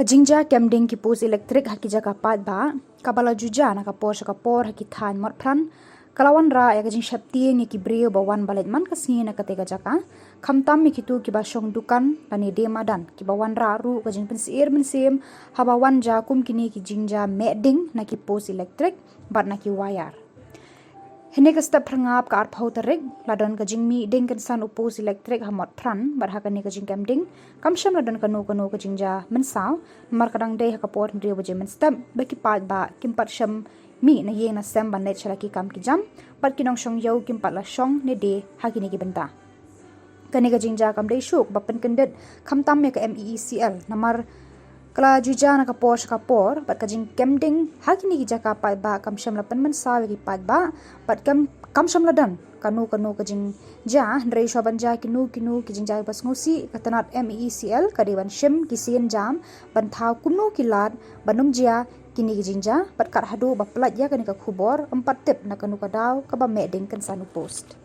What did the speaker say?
Kajingja kemding ki pus elektrik haki jaka pat ba kabala juja na kapor haki than mot pran kalawan ra ya kajing shapti ngi ki brio bawan balet man kasni na katega jaka khamtam mi kitu ki ba shong dukan tani de madan ki bawan ra ru kajing pensir mensim habawan ja kum kini ki jingja meding na ki pus elektrik bat na ki wayar hene ka step prangap ka arphau tarik ladon ka jingmi ding kan san upos elektrik hamot pran bar ha kani ka jing ding kamsham ladon kanu ka jingja mensaw mar kadang dei ha ka por rio baje men step beki pat ba kimpat sham mi na ye na sem ban net chala ki kam ki jam pat kinong shong yau kimpat la shong ne de ha kini ki benta kani ka jingja kam dei shuk bapen kendet khamtam me ka MEECL namar kala juja na kapor pat kajing kemding hakini ki jaka pat ba kamsham la penmen sawe ki pat ba pat kamsham la dan kanu kajing ja ndrei shoban ja kinu kijing ja pas ngosi katanat MEECL kadiwan shim kisien jam ban thau kunu kilat banum jia kini kijing ja pat kar hadu ba plat ya kani ka khubor empat tip na kanu kadaw ka ba meding kan sanu post